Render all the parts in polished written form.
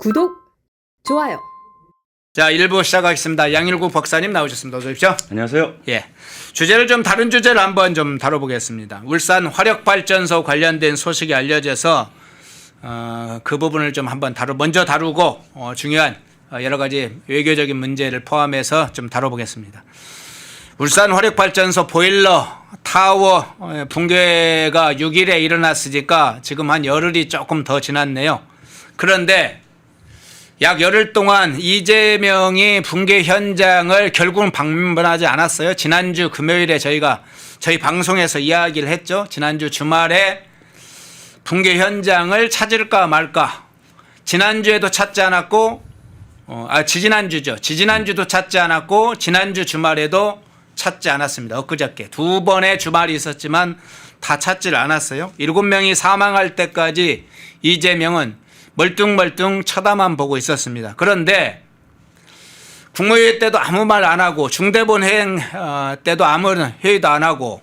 구독, 좋아요. 자, 1부 시작하겠습니다. 양일국 박사님 나오셨습니다. 어서 오십시오. 안녕하세요. 예. 주제를 좀 다른 주제를 한번 좀 다뤄보겠습니다. 울산 화력발전소 관련된 소식이 알려져서 그 부분을 좀 한번 먼저 다루고 중요한 여러 가지 외교적인 문제를 포함해서 좀 다뤄보겠습니다. 울산 화력발전소 보일러 타워 붕괴가 6일에 일어났으니까 지금 한 열흘이 조금 더 지났네요. 그런데 약 열흘 동안 이재명이 붕괴 현장을 결국은 방문하지 않았어요. 지난주 금요일에 저희 방송에서 이야기를 했죠. 지난주 주말에 붕괴 현장을 찾을까 말까. 지난주에도 찾지 않았고, 지지난주죠. 지지난주도 찾지 않았고, 지난주 주말에도 찾지 않았습니다. 엊그저께 두 번의 주말이 있었지만 다 찾지를 않았어요. 7명이 사망할 때까지 이재명은 멀뚱멀뚱 쳐다만 보고 있었습니다. 그런데 국무회의 때도 아무 말 안 하고 중대본 회행 때도 아무런 회의도 안 하고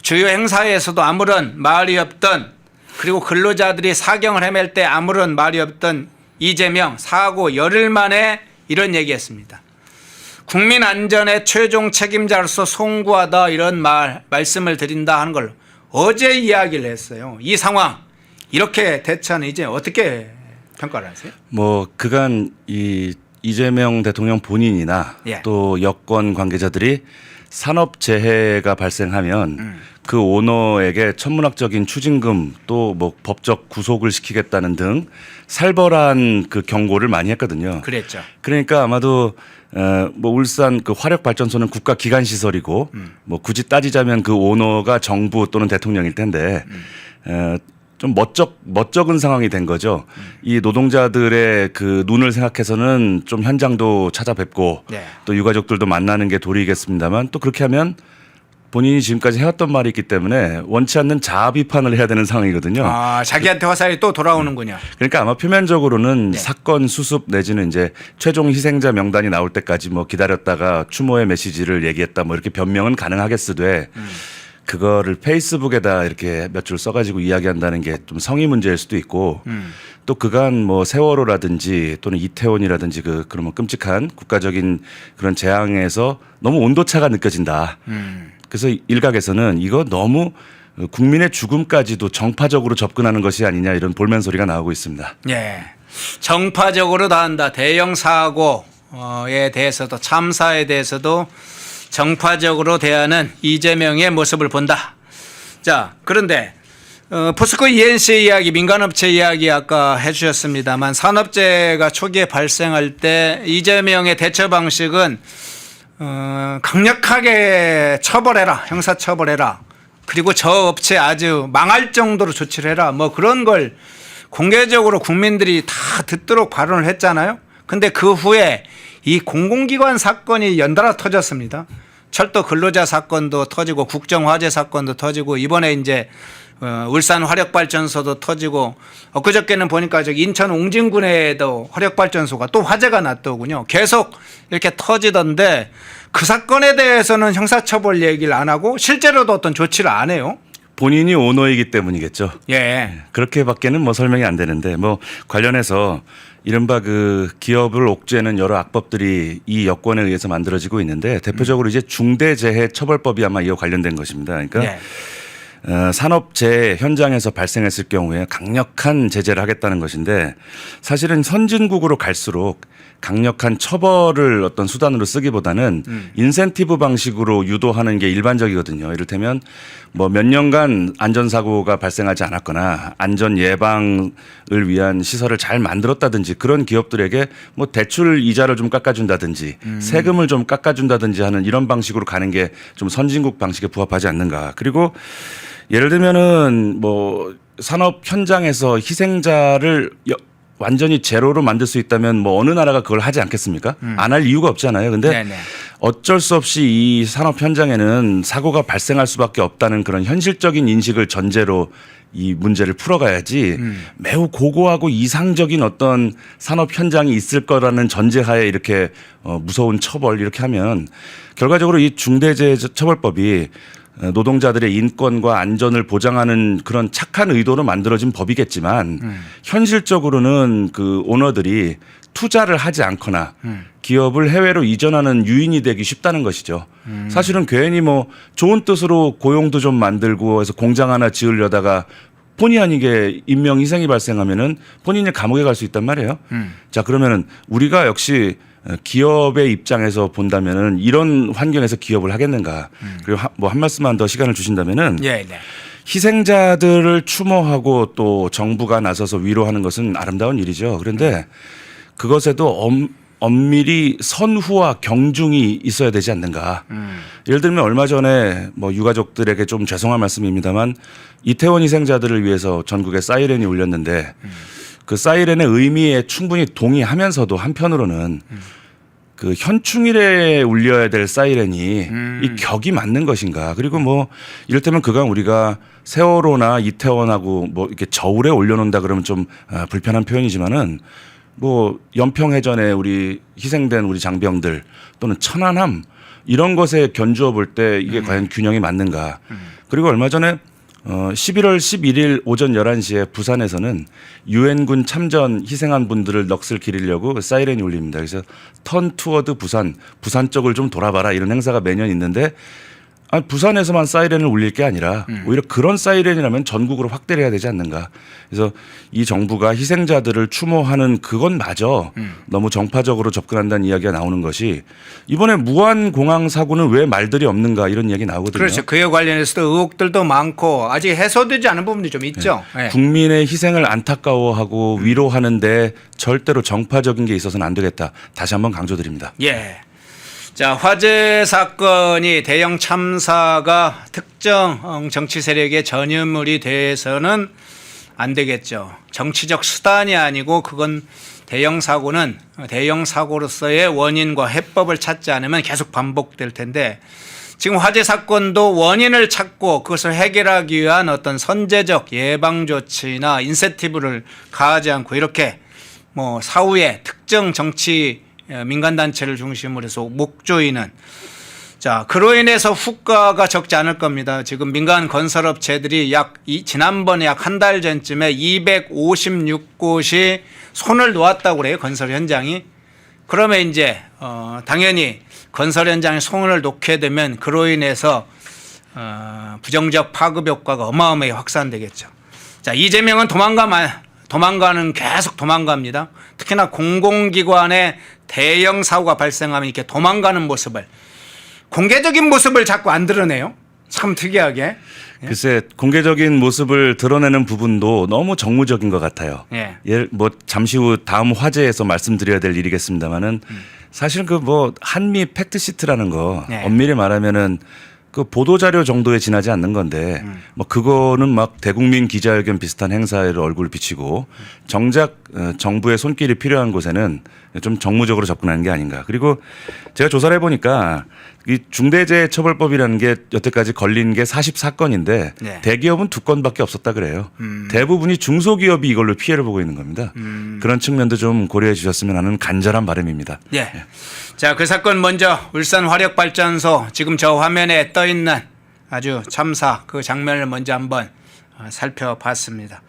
주요 행사에서도 아무런 말이 없던, 그리고 근로자들이 사경을 헤맬 때 아무런 말이 없던 이재명 사고 열흘 만에 이런 얘기했습니다. 국민 안전의 최종 책임자로서 송구하다, 이런 말씀을 드린다 하는 걸 어제 이야기를 했어요. 이 상황 이렇게 대처는 이제 어떻게 평가를 하세요? 뭐 그간 이재명 대통령 본인이나 또 여권 관계자들이 산업재해가 발생하면 그 오너에게 천문학적인 추징금 또 뭐 법적 구속을 시키겠다는 등 살벌한 그 경고를 많이 했거든요. 그랬죠. 그러니까 아마도 뭐 울산 그 화력 발전소는 국가 기관 시설이고 뭐 굳이 따지자면 그 오너가 정부 또는 대통령일 텐데 좀 멋쩍은 상황이 된 거죠. 이 노동자들의 그 눈을 생각해서는 좀 현장도 찾아뵙고 또 유가족들도 만나는 게 도리겠습니다만, 또 그렇게 하면 본인이 지금까지 해왔던 말이 있기 때문에 원치 않는 자아 비판을 해야 되는 상황이거든요. 아, 자기한테 화살이 또 돌아오는군요. 그러니까 아마 표면적으로는 사건 수습 내지는 이제 최종 희생자 명단이 나올 때까지 뭐 기다렸다가 추모의 메시지를 얘기했다 뭐 이렇게 변명은 가능하겠으되 그거를 페이스북에다 이렇게 몇 줄 써가지고 이야기한다는 게 좀 성의 문제일 수도 있고 또 그간 뭐 세월호라든지 또는 이태원이라든지 그러면 끔찍한 국가적인 그런 재앙에서 너무 온도차가 느껴진다. 그래서 일각에서는 이거 너무 국민의 죽음까지도 정파적으로 접근하는 것이 아니냐, 이런 볼멘 소리가 나오고 있습니다. 예, 정파적으로 다 한다. 대형 사고에 대해서도 참사에 대해서도 정파적으로 대하는 이재명의 모습을 본다. 자, 그런데 포스코 ENC 이야기, 민간업체 이야기 아까 해주셨습니다만, 산업재해가 초기에 발생할 때 이재명의 대처 방식은 강력하게 처벌해라, 형사처벌해라, 그리고 저 업체 아주 망할 정도로 조치를 해라, 뭐 그런 걸 공개적으로 국민들이 다 듣도록 발언을 했잖아요. 근데 그 후에 이 공공기관 사건이 연달아 터졌습니다. 철도 근로자 사건도 터지고 국정화재 사건도 터지고 이번에 이제 울산 화력발전소도 터지고, 엊그저께는 보니까 저기 인천 옹진군에도 화력발전소가 또 화재가 났더군요. 계속 이렇게 터지던데 그 사건에 대해서는 형사처벌 얘기를 안 하고 실제로도 어떤 조치를 안 해요. 본인이 오너이기 때문이겠죠. 예. 그렇게밖에는 뭐 설명이 안 되는데, 뭐 관련해서 이른바 그 기업을 옥죄는 여러 악법들이 이 여권에 의해서 만들어지고 있는데, 대표적으로 이제 중대재해처벌법이 아마 이와 관련된 것입니다. 그러니까 산업재해 현장에서 발생했을 경우에 강력한 제재를 하겠다는 것인데, 사실은 선진국으로 갈수록 강력한 처벌을 어떤 수단으로 쓰기보다는 인센티브 방식으로 유도하는 게 일반적이거든요. 이를테면 뭐 몇 년간 안전사고가 발생하지 않았거나 안전 예방을 위한 시설을 잘 만들었다든지 그런 기업들에게 뭐 대출 이자를 좀 깎아준다든지 세금을 좀 깎아준다든지 하는 이런 방식으로 가는 게 좀 선진국 방식에 부합하지 않는가. 그리고 예를 들면은 뭐 산업 현장에서 희생자를 완전히 제로로 만들 수 있다면 뭐 어느 나라가 그걸 하지 않겠습니까? 안 할 이유가 없잖아요. 근데 어쩔 수 없이 이 산업 현장에는 사고가 발생할 수밖에 없다는 그런 현실적인 인식을 전제로 이 문제를 풀어가야지 매우 고고하고 이상적인 어떤 산업 현장이 있을 거라는 전제하에 이렇게 무서운 처벌 이렇게 하면 결과적으로 이 중대재해처벌법이 노동자들의 인권과 안전을 보장하는 그런 착한 의도로 만들어진 법이겠지만 현실적으로는 그 오너들이 투자를 하지 않거나 기업을 해외로 이전하는 유인이 되기 쉽다는 것이죠. 사실은 괜히 뭐 좋은 뜻으로 고용도 좀 만들고 해서 공장 하나 지으려다가 본의 아니게 인명 희생이 발생하면은 본인이 감옥에 갈 수 있단 말이에요. 자, 그러면은 우리가 역시 기업의 입장에서 본다면은 이런 환경에서 기업을 하겠는가. 그리고 뭐 한 말씀만 더 시간을 주신다면은 예, 네. 희생자들을 추모하고 또 정부가 나서서 위로하는 것은 아름다운 일이죠. 그런데 그것에도 엄밀히 선후와 경중이 있어야 되지 않는가. 예를 들면 얼마 전에 뭐 유가족들에게 좀 죄송한 말씀입니다만 이태원 희생자들을 위해서 전국에 사이렌이 울렸는데 그 사이렌의 의미에 충분히 동의하면서도 한편으로는 그 현충일에 울려야 될 사이렌이 이 격이 맞는 것인가. 그리고 뭐 이를테면 그간 우리가 세월호나 이태원하고 뭐 이렇게 저울에 올려놓는다 그러면 좀 불편한 표현이지만은 뭐 연평해전에 우리 희생된 우리 장병들 또는 천안함 이런 것에 견주어 볼 때 이게 과연 균형이 맞는가. 그리고 얼마 전에 11월 11일 오전 11시에 부산에서는 유엔군 참전 희생한 분들을 넋을 기리려고 사이렌이 울립니다. 그래서 턴 투어드 부산 쪽을 좀 돌아봐라 이런 행사가 매년 있는데 부산에서만 사이렌을 울릴 게 아니라 오히려 그런 사이렌이라면 전국으로 확대를 해야 되지 않는가. 그래서 이 정부가 희생자들을 추모하는 그것마저 너무 정파적으로 접근한다는 이야기가 나오는 것이 이번에 무안공항 사고는 왜 말들이 없는가 이런 이야기 나오거든요. 그렇죠. 그에 관련해서도 의혹들도 많고 아직 해소되지 않은 부분이 좀 있죠. 네. 국민의 희생을 안타까워하고 위로하는데 절대로 정파적인 게 있어서는 안 되겠다. 다시 한번 강조드립니다. 예. 자, 화재 사건이 대형 참사가 특정 정치 세력의 전유물이 돼서는 안 되겠죠. 정치적 수단이 아니고 그건 대형 사고는 대형 사고로서의 원인과 해법을 찾지 않으면 계속 반복될 텐데 지금 화재 사건도 원인을 찾고 그것을 해결하기 위한 어떤 선제적 예방 조치나 인센티브를 가하지 않고 이렇게 뭐 사후에 특정 정치 민간단체를 중심으로 해서 목조이는 자 그로 인해서 후과가 적지 않을 겁니다. 지금 민간 건설업체들이 지난번에 약 한 달 전쯤에 256곳이 손을 놓았다고 그래요. 건설 현장이. 그러면 이제 당연히 건설 현장에 손을 놓게 되면 그로 인해서 부정적 파급 효과가 어마어마하게 확산되겠죠. 자 이재명은 도망가는 계속 도망갑니다. 특히나 공공기관의 대형 사고가 발생하면 이렇게 도망가는 모습을 공개적인 모습을 자꾸 안 드러내요. 참 특이하게. 글쎄 공개적인 모습을 드러내는 부분도 너무 정무적인 것 같아요. 예. 뭐 잠시 후 다음 화제에서 말씀드려야 될 일이겠습니다만은 사실 그 뭐 한미 팩트 시트라는 거 네. 엄밀히 말하면은 그 보도자료 정도에 지나지 않는 건데 뭐 그거는 막 대국민 기자회견 비슷한 행사에 얼굴을 비치고 정작 정부의 손길이 필요한 곳에는 좀 정무적으로 접근하는 게 아닌가. 그리고 제가 조사를 해보니까 이 중대재해처벌법이라는 게 여태까지 걸린 게 44건인데 네. 대기업은 2건밖에 없었다 그래요. 대부분이 중소기업이 이걸로 피해를 보고 있는 겁니다. 그런 측면도 좀 고려해 주셨으면 하는 간절한 바람입니다. 예. 자, 그 사건 먼저 울산 화력발전소 지금 저 화면에 떠 있는 아주 참사 그 장면을 먼저 한번 살펴봤습니다.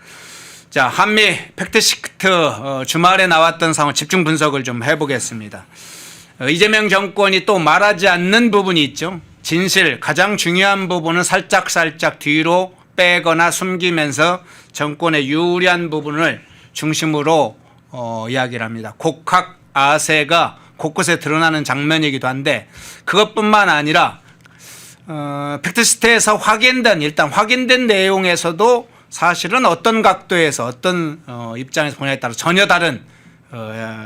자, 한미 팩트시트 주말에 나왔던 상황 집중 분석을 좀 해보겠습니다. 이재명 정권이 또 말하지 않는 부분이 있죠. 진실 가장 중요한 부분은 살짝 뒤로 빼거나 숨기면서 정권의 유리한 부분을 중심으로 이야기를 합니다. 곡학 아세가 곳곳에 드러나는 장면이기도 한데 그것뿐만 아니라 팩트시트에서 확인된 내용에서도 사실은 어떤 각도에서 어떤 입장에서 보냐에 따라 전혀 다른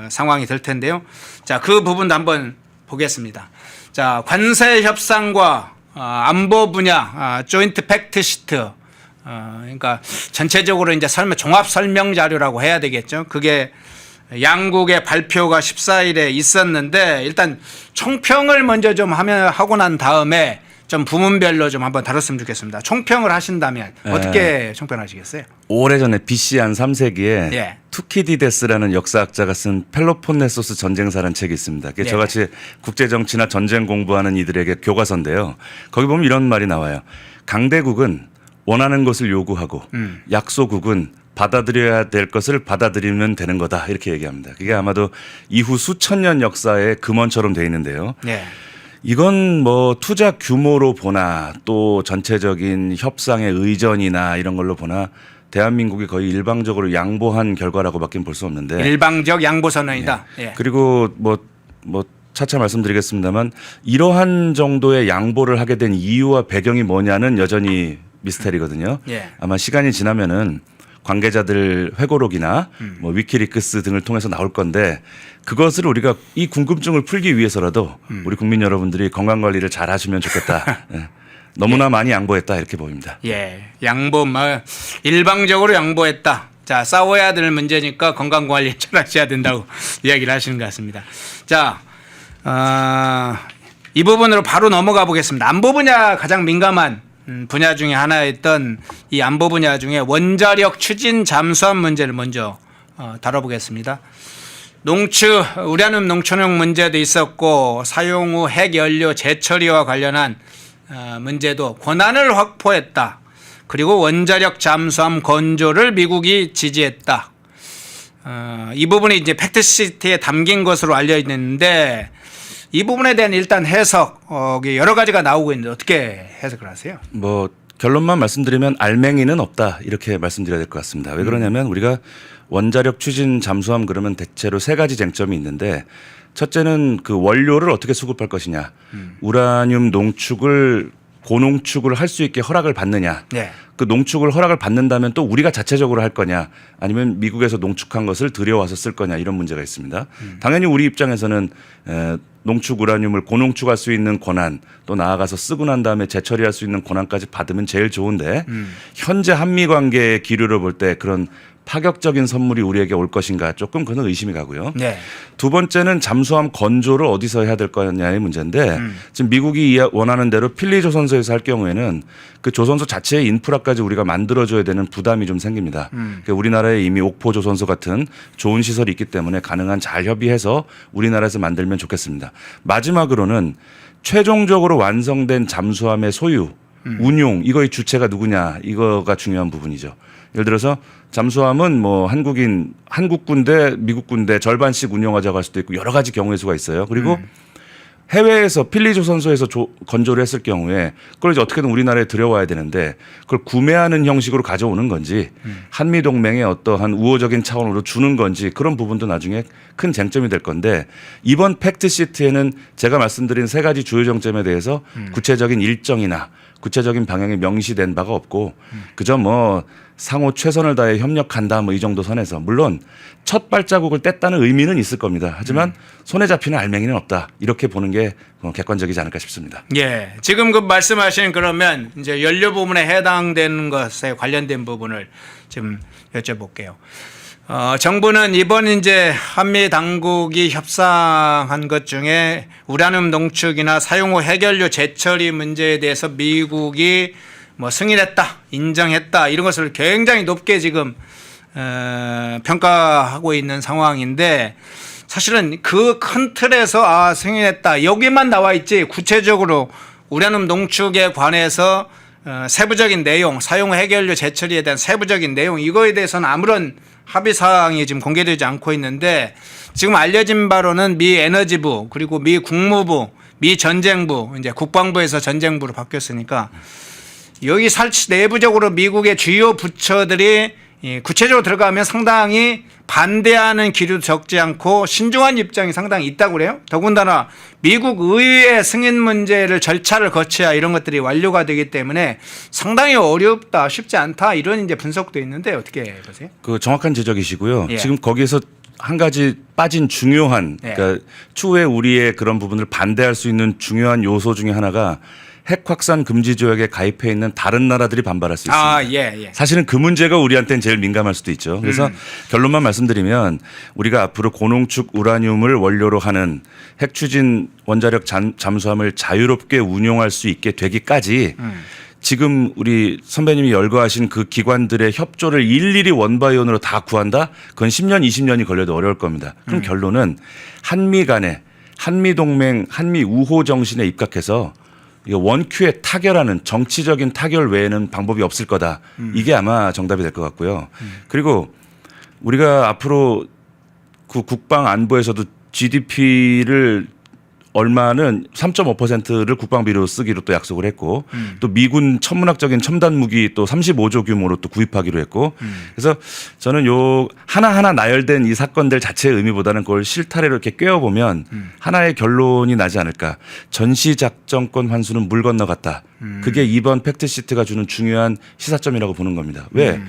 상황이 될 텐데요. 자, 그 부분도 한번 보겠습니다. 자, 관세 협상과 안보 분야 조인트 팩트 시트 그러니까 전체적으로 이제 종합 설명 자료라고 해야 되겠죠. 그게 양국의 발표가 14일에 있었는데 일단 총평을 먼저 좀 하고 난 다음에 좀 부문별로 좀 한번 다뤘으면 좋겠습니다. 총평을 하신다면 어떻게 총평하시겠어요? 오래전에 BC 한 3세기에 예. 투키디데스라는 역사학자가 쓴 펠로폰네소스 전쟁사라는 책이 있습니다. 그게 네. 저같이 국제정치나 전쟁 공부하는 이들에게 교과서인데요. 거기 보면 이런 말이 나와요. 강대국은 원하는 것을 요구하고 약소국은 받아들여야 될 것을 받아들이면 되는 거다 이렇게 얘기합니다. 그게 아마도 이후 수천 년 역사의 금원처럼 돼 있는데요. 예. 이건 뭐 투자 규모로 보나 또 전체적인 협상의 의전이나 이런 걸로 보나 대한민국이 거의 일방적으로 양보한 결과라고밖에 볼 수 없는데 일방적 양보 선언이다. 예. 그리고 뭐 차차 말씀드리겠습니다만 이러한 정도의 양보를 하게 된 이유와 배경이 뭐냐는 여전히 미스테리거든요. 예. 아마 시간이 지나면은 관계자들 회고록이나 뭐 위키리크스 등을 통해서 나올 건데 그것을 우리가 이 궁금증을 풀기 위해서라도 우리 국민 여러분들이 건강 관리를 잘 하시면 좋겠다. 예. 너무나 많이 양보했다 이렇게 보입니다. 예. 양보 일방적으로 양보했다. 자, 싸워야 될 문제니까 건강 관리 잘 하셔야 된다고 이야기를 하시는 것 같습니다. 자, 이 부분으로 바로 넘어가 보겠습니다. 안보 분야 가장 민감한 분야 중에 하나였던 이 안보 분야 중에 원자력 추진 잠수함 문제를 먼저 다뤄보겠습니다. 우라늄 농촌용 문제도 있었고 사용 후 핵연료 재처리와 관련한 문제도 권한을 확보했다. 그리고 원자력 잠수함 건조를 미국이 지지했다. 이 부분이 이제 팩트시트에 담긴 것으로 알려 있는데 이 부분에 대한 일단 해석 여러 가지가 나오고 있는데 어떻게 해석을 하세요? 뭐 결론만 말씀드리면 알맹이는 없다 이렇게 말씀드려야 될 것 같습니다. 왜 그러냐면 우리가 원자력 추진 잠수함 그러면 대체로 세 가지 쟁점이 있는데 첫째는 그 원료를 어떻게 수급할 것이냐, 우라늄 농축을 고농축을 할 수 있게 허락을 받느냐. 네. 그 농축을 허락을 받는다면 또 우리가 자체적으로 할 거냐 아니면 미국에서 농축한 것을 들여와서 쓸 거냐 이런 문제가 있습니다. 당연히 우리 입장에서는 농축 우라늄을 고농축할 수 있는 권한 또 나아가서 쓰고 난 다음에 재처리할 수 있는 권한까지 받으면 제일 좋은데 현재 한미 관계의 기류를 볼 때 그런 파격적인 선물이 우리에게 올 것인가 조금 그는 의심이 가고요. 네. 두 번째는 잠수함 건조를 어디서 해야 될 거냐의 문제인데 지금 미국이 원하는 대로 필리 조선소에서 할 경우에는 그 조선소 자체의 인프라까지 우리가 만들어줘야 되는 부담이 좀 생깁니다. 그러니까 우리나라에 이미 옥포 조선소 같은 좋은 시설이 있기 때문에 가능한 잘 협의해서 우리나라에서 만들면 좋겠습니다. 마지막으로는 최종적으로 완성된 잠수함의 소유, 운용 이거의 주체가 누구냐 이거가 중요한 부분이죠. 예를 들어서 잠수함은 뭐 한국 군대, 미국 군대 절반씩 운영하자고 할 수도 있고 여러 가지 경우의 수가 있어요. 그리고 해외에서 필리 조선소에서 건조를 했을 경우에 그걸 이제 어떻게든 우리나라에 들여와야 되는데 그걸 구매하는 형식으로 가져오는 건지 한미 동맹의 어떠한 우호적인 차원으로 주는 건지 그런 부분도 나중에 큰 쟁점이 될 건데 이번 팩트 시트에는 제가 말씀드린 세 가지 주요 정점에 대해서 구체적인 일정이나 구체적인 방향이 명시된 바가 없고 그저 뭐 상호 최선을 다해 협력한다 뭐 이 정도 선에서 물론 첫 발자국을 뗐다는 의미는 있을 겁니다. 하지만 손에 잡히는 알맹이는 없다. 이렇게 보는 게 객관적이지 않을까 싶습니다. 예. 지금 그 말씀하시는 그러면 이제 연료 부분에 해당되는 것에 관련된 부분을 좀 여쭤볼게요. 정부는 이번 이제 한미 당국이 협상한 것 중에 우라늄 농축이나 사용 후 핵연료 재처리 문제에 대해서 미국이 뭐 승인했다, 인정했다 이런 것을 굉장히 높게 지금 평가하고 있는 상황인데 사실은 그 큰 틀에서 승인했다 여기만 나와 있지 구체적으로 우라늄 농축에 관해서 세부적인 내용, 사용 후 핵연료 재처리에 대한 세부적인 내용 이거에 대해서는 아무런 합의 사항이 지금 공개되지 않고 있는데 지금 알려진 바로는 미 에너지부 그리고 미 국무부, 미 전쟁부 이제 국방부에서 전쟁부로 바뀌었으니까 여기 내부적으로 미국의 주요 부처들이 구체적으로 들어가면 상당히 반대하는 기류도 적지 않고 신중한 입장이 상당히 있다고 그래요. 더군다나 미국 의회 승인 문제를 절차를 거쳐야 이런 것들이 완료가 되기 때문에 상당히 어렵다, 쉽지 않다 이런 이제 분석도 있는데 어떻게 보세요? 그 정확한 지적이시고요. 예. 지금 거기에서 한 가지 빠진 중요한 그러니까 추후에 우리의 그런 부분을 반대할 수 있는 중요한 요소 중에 하나가 핵 확산 금지 조약에 가입해 있는 다른 나라들이 반발할 수 있습니다. 예. 사실은 그 문제가 우리한테는 제일 민감할 수도 있죠. 그래서 결론만 말씀드리면 우리가 앞으로 고농축 우라늄을 원료로 하는 핵 추진 원자력 잠수함을 자유롭게 운용할 수 있게 되기까지 지금 우리 선배님이 열거하신 그 기관들의 협조를 일일이 원바이원으로 다 구한다? 그건 10년, 20년이 걸려도 어려울 겁니다. 그럼 결론은 한미 간에 한미동맹, 한미우호 정신에 입각해서 원큐에 타결하는 정치적인 타결 외에는 방법이 없을 거다. 이게 아마 정답이 될 것 같고요. 그리고 우리가 앞으로 그 국방 안보에서도 GDP를 얼마는 3.5%를 국방비로 쓰기로 또 약속을 했고 또 미군 천문학적인 첨단 무기 또 35조 규모로 또 구입하기로 했고 그래서 저는 요 하나하나 나열된 이 사건들 자체의 의미보다는 그걸 실타래로 이렇게 꿰어보면 하나의 결론이 나지 않을까. 전시작전권 환수는 물 건너갔다. 그게 이번 팩트시트가 주는 중요한 시사점이라고 보는 겁니다. 왜?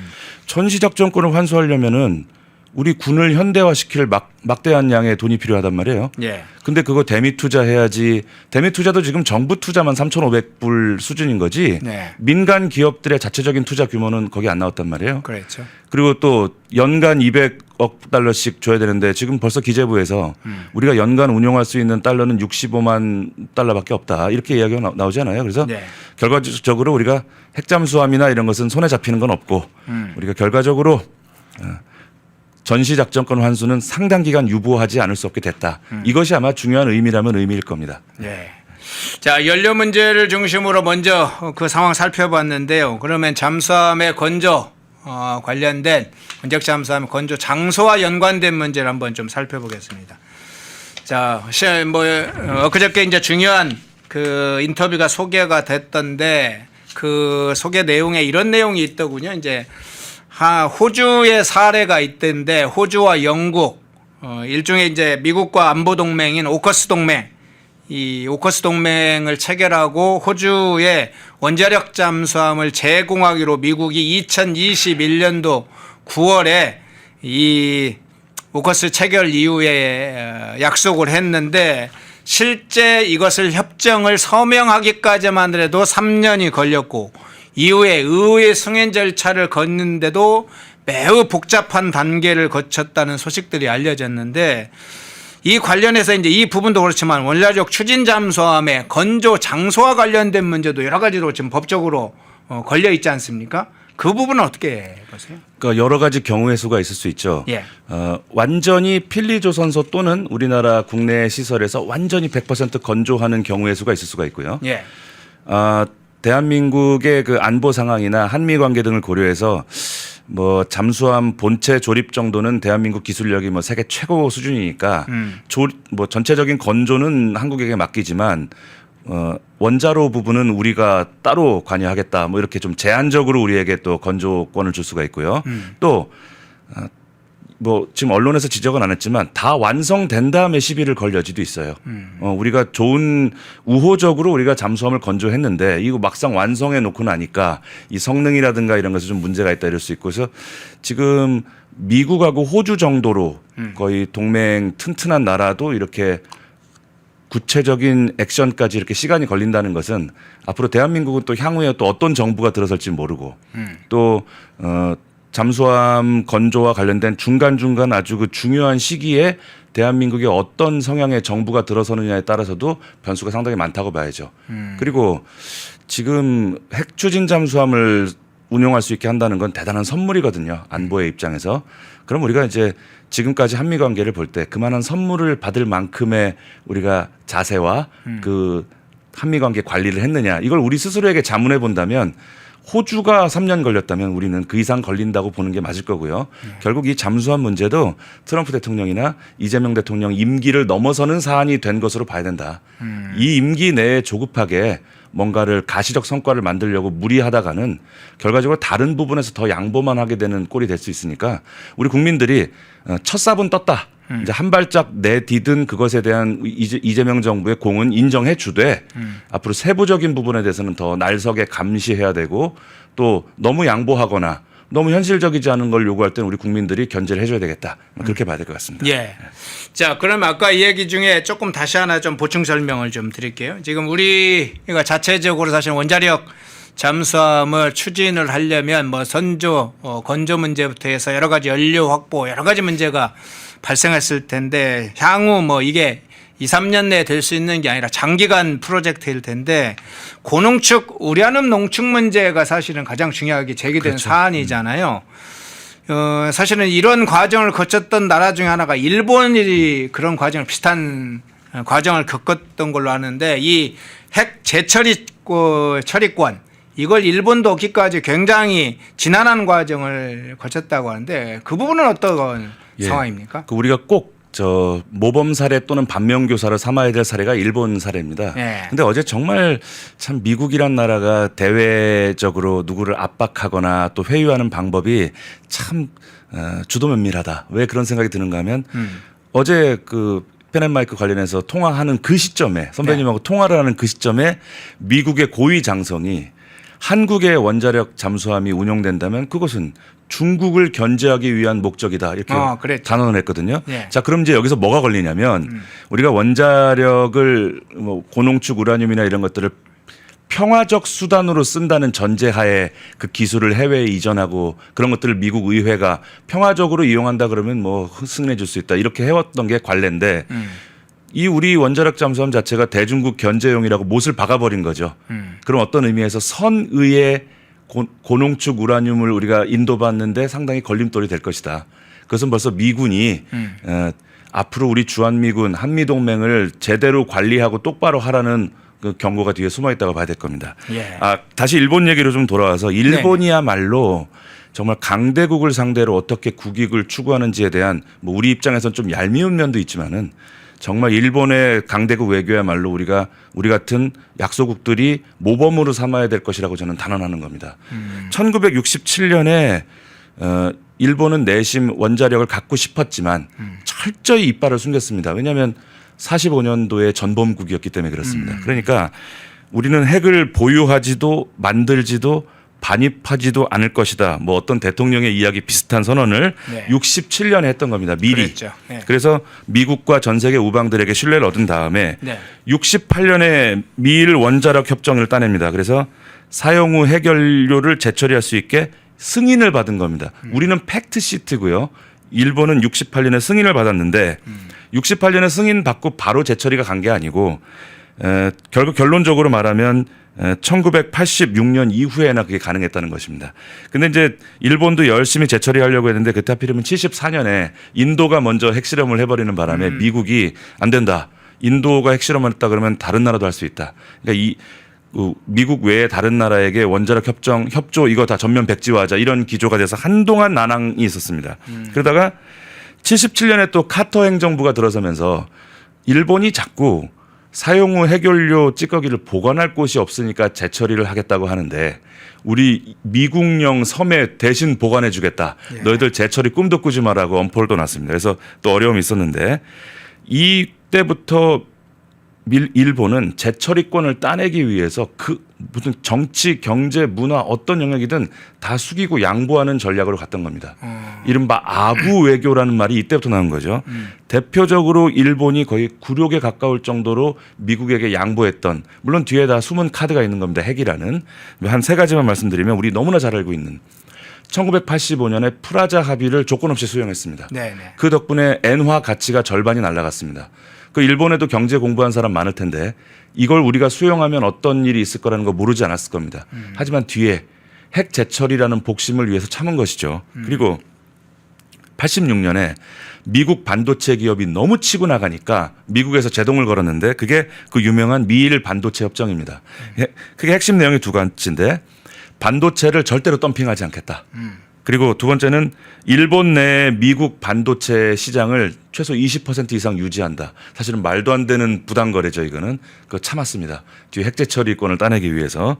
전시작전권을 환수하려면은 우리 군을 현대화시킬 막대한 양의 돈이 필요하단 말이에요. 예. 근데 그거 대미 투자해야지. 대미 투자도 지금 정부 투자만 3,500불 수준인 거지. 네. 민간 기업들의 자체적인 투자 규모는 거기 안 나왔단 말이에요. 그렇죠. 그리고 또 연간 200억 달러씩 줘야 되는데 지금 벌써 기재부에서 우리가 연간 운용할 수 있는 달러는 65만 달러밖에 없다. 이렇게 이야기가 나오잖아요. 그래서 네. 결과적으로 우리가 핵잠수함이나 이런 것은 손에 잡히는 건 없고 우리가 결과적으로 전시작전권 환수는 상당 기간 유보하지 않을 수 없게 됐다. 이것이 아마 중요한 의미라면 의미일 겁니다. 네. 자, 연료 문제를 중심으로 먼저 그 상황 살펴봤는데요. 그러면 잠수함의 건조 관련된 원적 잠수함 건조 장소와 연관된 문제를 한번 좀 살펴보겠습니다. 자, 엊그저께 이제 중요한 그 인터뷰가 소개가 됐던데 그 소개 내용에 이런 내용이 있더군요. 이제 호주의 사례가 있던데 호주와 영국 일종의 이제 미국과 안보 동맹인 오커스 동맹, 이 오커스 동맹을 체결하고 호주의 원자력 잠수함을 제공하기로 미국이 2021년도 9월에 이 오커스 체결 이후에 약속을 했는데 실제 이것을 협정을 서명하기까지만 해도 3년이 걸렸고 이후에 의회 승인 절차를 걷는데도 매우 복잡한 단계를 거쳤다는 소식들이 알려졌는데 이 관련해서 이제 이 부분도 그렇지만 원자력 추진 잠수함의 건조 장소와 관련된 문제도 여러 가지로 지금 법적으로 걸려 있지 않습니까? 그 부분은 어떻게 보세요? 그러니까 여러 가지 경우의 수가 있을 수 있죠. 예. 완전히 필리조선소 또는 우리나라 국내 시설에서 완전히 100% 건조하는 경우의 수가 있을 수가 있고요. 예. 대한민국의 그 안보 상황이나 한미 관계 등을 고려해서 뭐 잠수함 본체 조립 정도는 대한민국 기술력이 뭐 세계 최고 수준이니까 뭐 전체적인 건조는 한국에게 맡기지만 원자로 부분은 우리가 따로 관여하겠다. 뭐 이렇게 좀 제한적으로 우리에게 또 건조권을 줄 수가 있고요. 또 뭐 지금 언론에서 지적은 안 했지만 다 완성된 다음에 시비를 걸 여지도 있어요. 우리가 좋은 우호적으로 우리가 잠수함을 건조했는데 이거 막상 완성해 놓고 나니까 이 성능이라든가 이런 것에 좀 문제가 있다 이럴 수 있고 그래서 지금 미국하고 호주 정도로 거의 동맹 튼튼한 나라도 이렇게 구체적인 액션까지 이렇게 시간이 걸린다는 것은 앞으로 대한민국은 또 향후에 또 어떤 정부가 들어설지 모르고 또 잠수함 건조와 관련된 중간중간 아주 그 중요한 시기에 대한민국의 어떤 성향의 정부가 들어서느냐에 따라서도 변수가 상당히 많다고 봐야죠. 그리고 지금 핵 추진 잠수함을 운용할 수 있게 한다는 건 대단한 선물이거든요. 안보의 입장에서. 그럼 우리가 이제 지금까지 한미 관계를 볼 때 그만한 선물을 받을 만큼의 우리가 자세와 그 한미 관계 관리를 했느냐 이걸 우리 스스로에게 자문해 본다면 호주가 3년 걸렸다면 우리는 그 이상 걸린다고 보는 게 맞을 거고요. 결국 이 잠수함 문제도 트럼프 대통령이나 이재명 대통령 임기를 넘어서는 사안이 된 것으로 봐야 된다. 이 임기 내에 조급하게 뭔가를 가시적 성과를 만들려고 무리하다가는 결과적으로 다른 부분에서 더 양보만 하게 되는 꼴이 될 수 있으니까 우리 국민들이 첫 삽은 떴다. 이제 한 발짝 내디딘 그것에 대한 이재명 정부의 공은 인정해 주되 앞으로 세부적인 부분에 대해서는 더 날석에 감시해야 되고 또 너무 양보하거나 너무 현실적이지 않은 걸 요구할 때는 우리 국민들이 견제를 해줘야 되겠다. 그렇게 봐야 될 것 같습니다. 예. 자, 그럼 아까 이 얘기 중에 조금 다시 하나 좀 보충 설명을 좀 드릴게요. 지금 우리가 자체적으로 사실 원자력 잠수함을 추진을 하려면 뭐 선조, 건조 문제부터 해서 여러 가지 연료 확보, 여러 가지 문제가 발생했을 텐데 향후 뭐 이게 2, 3년 내에 될 수 있는 게 아니라 장기간 프로젝트일 텐데 고농축 우량암 농축 문제가 사실은 가장 중요하게 제기된 그렇죠. 사안이잖아요. 사실은 이런 과정을 거쳤던 나라 중에 하나가 일본이 그런 과정을 비슷한 과정을 겪었던 걸로 아는데 이 핵 재처리권 이걸 일본도 얻기까지 굉장히 지난한 과정을 거쳤다고 하는데 그 부분은 어떤 예. 상황입니까? 그 우리가 꼭 모범 사례 또는 반면 교사로 삼아야 될 사례가 일본 사례입니다. 예. 근데 어제 정말 참 미국이란 나라가 대외적으로 누구를 압박하거나 또 회유하는 방법이 참 주도 면밀하다. 왜 그런 생각이 드는가 하면 어제 그 펜앤마이크 관련해서 통화하는 그 시점에 선배님하고 통화를 하는 그 시점에 미국의 고위 장성이 한국의 원자력 잠수함이 운용된다면 그것은 중국을 견제하기 위한 목적이다 이렇게 그랬죠. 단언을 했거든요. 예. 자, 그럼 이제 여기서 뭐가 걸리냐면 우리가 원자력을 뭐 고농축 우라늄이나 이런 것들을 평화적 수단으로 쓴다는 전제하에 그 기술을 해외에 이전하고 그런 것들을 미국 의회가 평화적으로 이용한다 그러면 뭐 승인해 줄 수 있다 이렇게 해왔던 게 관례인데 이 우리 원자력 잠수함 자체가 대중국 견제용이라고 못을 박아버린 거죠. 그럼 어떤 의미에서 선의의 고농축 우라늄을 우리가 인도받는데 상당히 걸림돌이 될 것이다. 그것은 벌써 미군이 앞으로 우리 주한미군 한미동맹을 제대로 관리하고 똑바로 하라는 그 경고가 뒤에 숨어 있다고 봐야 될 겁니다. 예. 다시 일본 얘기로 좀 돌아와서 일본이야말로 정말 강대국을 상대로 어떻게 국익을 추구하는지에 대한 뭐 우리 입장에서는 좀 얄미운 면도 있지만은 정말 일본의 강대국 외교야말로 우리 같은 약소국들이 모범으로 삼아야 될 것이라고 저는 단언하는 겁니다. 1967년에 일본은 내심 원자력을 갖고 싶었지만 철저히 이빨을 숨겼습니다. 왜냐하면 45년도에 전범국이었기 때문에 그렇습니다. 그러니까 우리는 핵을 보유하지도 만들지도 반입하지도 않을 것이다. 뭐 어떤 대통령의 이야기 비슷한 선언을 67년에 했던 겁니다. 미리. 그랬죠. 네. 그래서 미국과 전 세계 우방들에게 신뢰를 얻은 다음에 68년에 미일 원자력 협정을 따냅니다. 그래서 사용 후 핵연료를 재처리할 수 있게 승인을 받은 겁니다. 우리는 팩트 시트고요. 일본은 68년에 승인을 받았는데 68년에 승인 받고 바로 재처리가 간 게 아니고 결국 결론적으로 말하면 1986년 이후에나 그게 가능했다는 것입니다. 근데 이제 일본도 열심히 재처리하려고 했는데 그때 하필이면 74년에 인도가 먼저 핵실험을 해버리는 바람에 미국이 안 된다. 인도가 핵실험을 했다 그러면 다른 나라도 할 수 있다. 그러니까 미국 외에 다른 나라에게 원자력 협조 이거 다 전면 백지화하자 이런 기조가 돼서 한동안 난항이 있었습니다. 그러다가 77년에 또 카터 행정부가 들어서면서 일본이 자꾸 사용 후 핵연료 찌꺼기를 보관할 곳이 없으니까 재처리를 하겠다고 하는데 우리 미국령 섬에 대신 보관해 주겠다. 너희들 재처리 꿈도 꾸지 마라고 엄포를 놨습니다. 그래서 또 어려움이 있었는데 이때부터 일본은 재처리권을 따내기 위해서 그 무슨 정치, 경제, 문화 어떤 영역이든 다 숙이고 양보하는 전략으로 갔던 겁니다. 이른바 아부 외교라는 말이 이때부터 나온 거죠. 대표적으로 일본이 거의 굴욕에 가까울 정도로 미국에게 양보했던 물론 뒤에 다 숨은 카드가 있는 겁니다. 핵이라는. 한 세 가지만 말씀드리면 우리 너무나 잘 알고 있는 1985년에 프라자 합의를 조건 없이 수용했습니다. 네네. 그 덕분에 엔화 가치가 절반이 날아갔습니다. 그 일본에도 경제 공부한 사람 많을 텐데 이걸 우리가 수용하면 어떤 일이 있을 거라는 거 모르지 않았을 겁니다. 하지만 뒤에 핵 재처리라는 복심을 위해서 참은 것이죠. 그리고 86년에 미국 반도체 기업이 너무 치고 나가니까 미국에서 제동을 걸었는데 그게 그 유명한 미일 반도체 협정입니다. 그게 핵심 내용이 두 가지인데 반도체를 절대로 덤핑하지 않겠다. 그리고 두 번째는 일본 내 미국 반도체 시장을 최소 20% 이상 유지한다. 사실은 말도 안 되는 부당거래죠. 이거는 그거 참았습니다. 뒤에 핵재처리권을 따내기 위해서.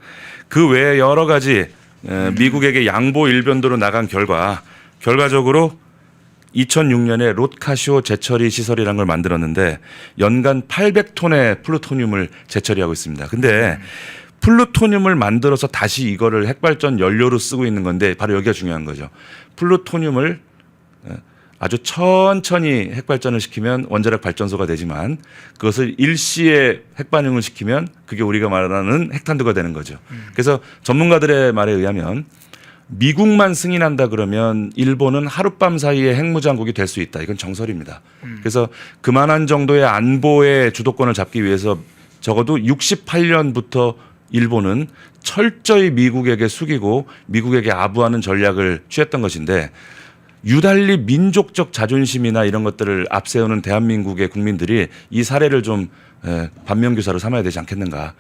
그 외에 여러 가지 미국에게 양보 일변도로 나간 결과적으로 2006년에 롯카시오 재처리 시설이라는 걸 만들었는데 연간 800톤의 플루토늄을 재처리하고 있습니다. 근데 플루토늄을 만들어서 다시 이거를 핵발전 연료로 쓰고 있는 건데 바로 여기가 중요한 거죠. 플루토늄을 아주 천천히 핵발전을 시키면 원자력 발전소가 되지만 그것을 일시에 핵반응을 시키면 그게 우리가 말하는 핵탄두가 되는 거죠. 그래서 전문가들의 말에 의하면 미국만 승인한다 그러면 일본은 하룻밤 사이에 핵무장국이 될 수 있다. 이건 정설입니다. 그래서 그만한 정도의 안보의 주도권을 잡기 위해서 적어도 68년부터 일본은 철저히 미국에게 숙이고 미국에게 아부하는 전략을 취했던 것인데 유달리 민족적 자존심이나 이런 것들을 앞세우는 대한민국의 국민들이 이 사례를 좀 반면교사로 삼아야 되지 않겠는가.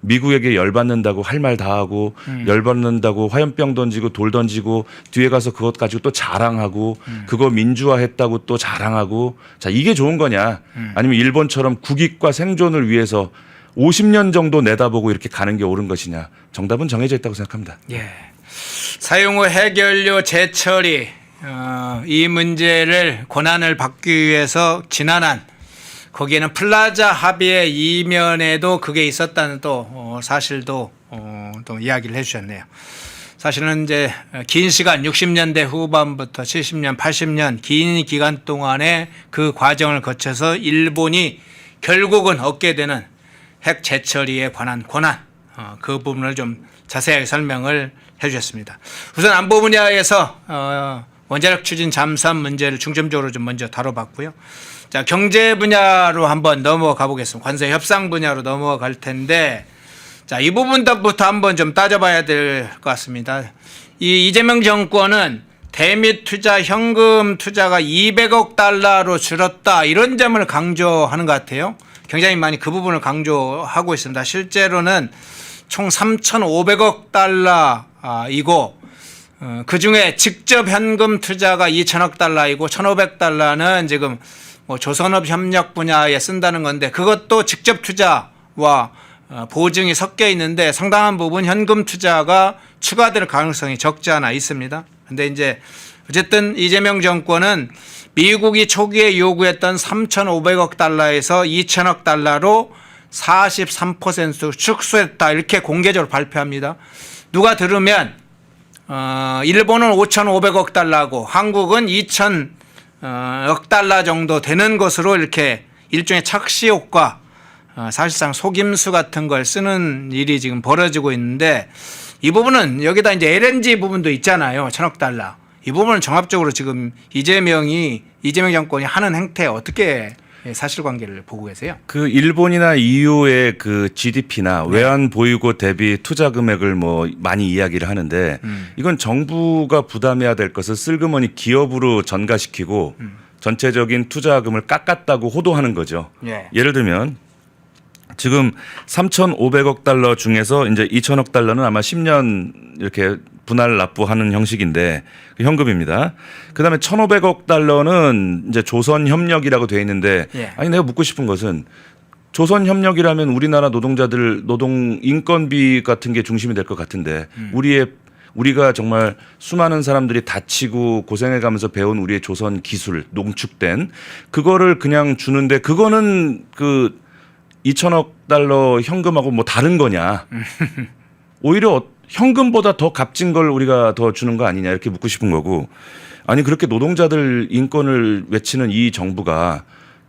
미국에게 열받는다고 할 말 다 하고 열받는다고 화염병 던지고 돌 던지고 뒤에 가서 그것 가지고 또 자랑하고 그거 민주화했다고 또 자랑하고 자 이게 좋은 거냐 아니면 일본처럼 국익과 생존을 위해서 50년 정도 내다보고 이렇게 가는 게 옳은 것이냐. 정답은 정해져 있다고 생각합니다. 예. 사용 후 핵연료 재처리 이 문제를 권한을 받기 위해서 지난한 거기에는 플라자 합의의 이면에도 그게 있었다는 또 사실도 또 이야기를 해주셨네요. 사실은 이제 긴 시간 60년대 후반부터 70년, 80년 긴 기간 동안에 그 과정을 거쳐서 일본이 결국은 얻게 되는 핵 재처리에 관한 권한 그 부분을 좀 자세하게 설명을 해주셨습니다. 우선 안보 분야에서 원자력 추진 잠수함 문제를 중점적으로 좀 먼저 다뤄봤고요. 자, 경제 분야로 한번 넘어가 보겠습니다. 관세 협상 분야로 넘어갈 텐데, 자, 이 부분부터 한번 좀 따져봐야 될 것 같습니다. 이 이재명 정권은 대미 투자, 현금 투자가 200억 달러로 줄었다 이런 점을 강조하는 것 같아요. 굉장히 많이 그 부분을 강조하고 있습니다. 실제로는 총 3,500억 달러이고 그 중에 직접 현금 투자가 2천억 달러이고 1,500달러는 지금 뭐 조선업 협력 분야에 쓴다는 건데 그것도 직접 투자와 보증이 섞여 있는데 상당한 부분 현금 투자가 추가될 가능성이 적지 않아 있습니다. 근데 이제 어쨌든 이재명 정권은 미국이 초기에 요구했던 3,500억 달러에서 2천억 달러로 43% 축소했다 이렇게 공개적으로 발표합니다. 누가 들으면 일본은 5,500억 달러고 한국은 2,000억 달러 정도 되는 것으로 이렇게 일종의 착시 효과 사실상 속임수 같은 걸 쓰는 일이 지금 벌어지고 있는데 이 부분은 여기다 이제 LNG 부분도 있잖아요. 1,000억 달러. 이 부분은 종합적으로 지금 이재명 정권이 하는 행태에 어떻게 사실관계를 보고 계세요? 그 일본이나 EU의 그 GDP나 외환 보유고 대비 투자 금액을 뭐 많이 이야기를 하는데 이건 정부가 부담해야 될 것을 슬그머니 기업으로 전가시키고 전체적인 투자금을 깎았다고 호도하는 거죠. 예. 예를 들면 지금 3,500억 달러 중에서 이제 2천억 달러는 아마 10년 이렇게 분할 납부하는 형식인데 현금입니다. 그다음에 1,500억 달러는 이제 조선협력이라고 돼 있는데 예. 아니 내가 묻고 싶은 것은 조선협력이라면 우리나라 노동자들 노동 인건비 같은 게 중심이 될 것 같은데 우리가 정말 수많은 사람들이 다치고 고생해가면서 배운 우리의 조선 기술 농축된 그거를 그냥 주는데 그거는 그 2천억 달러 현금하고 뭐 다른 거냐. 오히려 현금보다 더 값진 걸 우리가 더 주는 거 아니냐 이렇게 묻고 싶은 거고 아니 그렇게 노동자들 인권을 외치는 이 정부가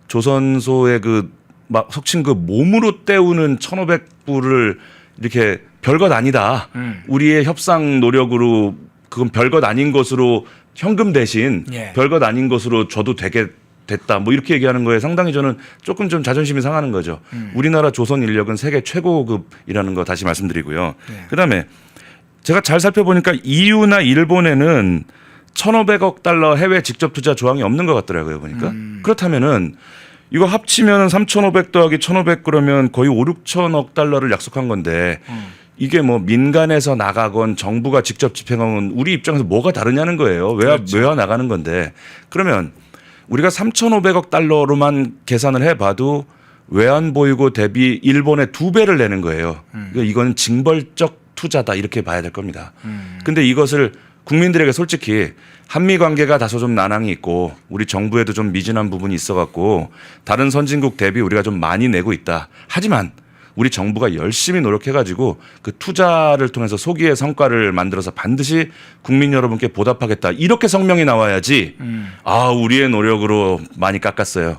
조선소의 그 막 속칭 그 몸으로 때우는 1,500불을 이렇게 별것 아니다. 우리의 협상 노력으로 그건 별것 아닌 것으로 현금 대신 예. 별것 아닌 것으로 줘도 됐다. 뭐 이렇게 얘기하는 거에 상당히 저는 조금 좀 자존심이 상하는 거죠. 우리나라 조선 인력은 세계 최고급이라는 거 다시 말씀드리고요. 네. 그다음에 제가 잘 살펴보니까 EU나 일본에는 1,500억 달러 해외 직접 투자 조항이 없는 것 같더라고요. 보니까. 그렇다면은 이거 합치면 3,500 더하기 1,500 그러면 거의 5, 6천억 달러를 약속한 건데 이게 뭐 민간에서 나가건 정부가 직접 집행하면 우리 입장에서 뭐가 다르냐는 거예요. 외화 나가는 건데 그러면 우리가 3,500억 달러로만 계산을 해봐도 외환보유고 대비 일본의 2배를 내는 거예요. 그러니까 이건 징벌적 투자다 이렇게 봐야 될 겁니다. 근데 이것을 국민들에게 솔직히 한미 관계가 다소 좀 난항이 있고 우리 정부에도 좀 미진한 부분이 있어갖고 다른 선진국 대비 우리가 좀 많이 내고 있다. 하지만 우리 정부가 열심히 노력해가지고 그 투자를 통해서 소기의 성과를 만들어서 반드시 국민 여러분께 보답하겠다. 이렇게 성명이 나와야지 우리의 노력으로 많이 깎았어요.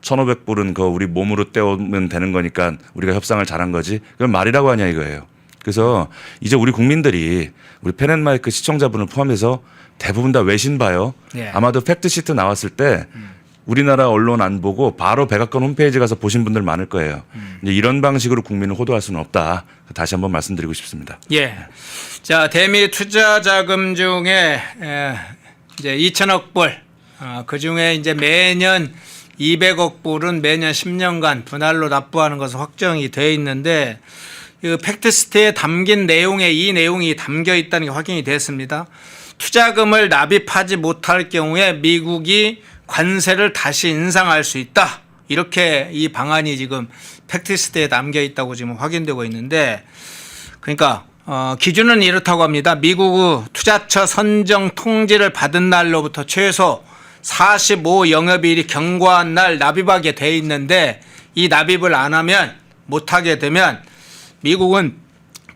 1,500불은 그 우리 몸으로 떼오면 되는 거니까 우리가 협상을 잘한 거지. 그건 말이라고 하냐 이거예요. 그래서 이제 우리 국민들이 우리 펜앤마이크 시청자분을 포함해서 대부분 다 외신 봐요. 예. 아마도 팩트시트 나왔을 때 우리나라 언론 안 보고 바로 백악관 홈페이지 가서 보신 분들 많을 거예요. 이제 이런 방식으로 국민을 호도할 수는 없다. 다시 한번 말씀드리고 싶습니다. 예. 자, 대미 투자 자금 중에 이제 2천억 불, 그 중에 이제 매년 200억 불은 매년 10년간 분할로 납부하는 것은 확정이 돼 있는데 이 팩트시트에 담긴 내용에 이 내용이 담겨 있다는 게 확인이 됐습니다. 투자금을 납입하지 못할 경우에 미국이 관세를 다시 인상할 수 있다. 이렇게 이 방안이 지금 팩트시트에 담겨 있다고 지금 확인되고 있는데 그러니까 기준은 이렇다고 합니다. 미국 투자처 선정 통지를 받은 날로부터 최소 45 영업일이 경과한 날 납입하게 돼 있는데 이 납입을 안 하면 못하게 되면 미국은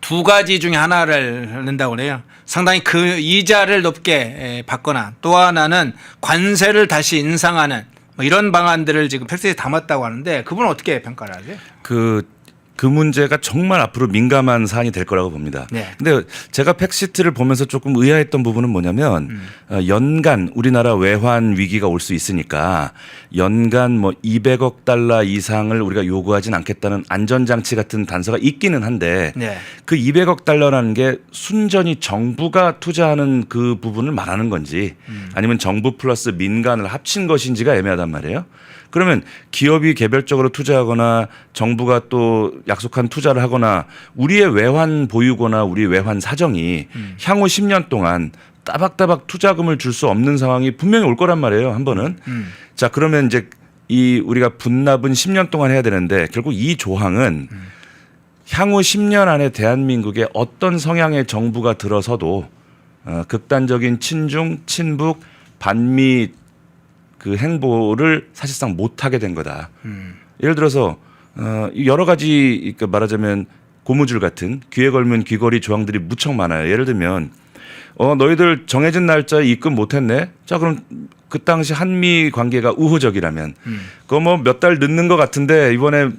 두 가지 중에 하나를 한다고 그래요. 상당히 그 이자를 높게 받거나 또 하나는 관세를 다시 인상하는 뭐 이런 방안들을 지금 팩트에 담았다고 하는데 그분은 어떻게 평가를 하세요? 그 문제가 정말 앞으로 민감한 사안이 될 거라고 봅니다. 네. 근데 제가 팩시트를 보면서 조금 의아했던 부분은 뭐냐면 연간 우리나라 외환 위기가 올 수 있으니까 연간 뭐 200억 달러 이상을 우리가 요구하진 않겠다는 안전장치 같은 단서가 있기는 한데 네. 그 200억 달러라는 게 순전히 정부가 투자하는 그 부분을 말하는 건지 아니면 정부 플러스 민간을 합친 것인지가 애매하단 말이에요. 그러면 기업이 개별적으로 투자하거나 정부가 또 약속한 투자를 하거나 우리의 외환 보유고나 우리 외환 사정이 향후 10년 동안 따박따박 투자금을 줄 수 없는 상황이 분명히 올 거란 말이에요. 한 번은. 자, 그러면 이제 이 우리가 분납은 10년 동안 해야 되는데 결국 이 조항은 향후 10년 안에 대한민국의 어떤 성향의 정부가 들어서도 극단적인 친중, 친북, 반미 그 행보를 사실상 못하게 된 거다. 예를 들어서 여러 가지 말하자면 고무줄 같은 귀에 걸면 귀걸이 조항들이 무척 많아요. 예를 들면 너희들 정해진 날짜에 입금 못했네. 자, 그럼 그 당시 한미 관계가 우호적이라면 그거 뭐 몇 달 늦는 것 같은데 이번에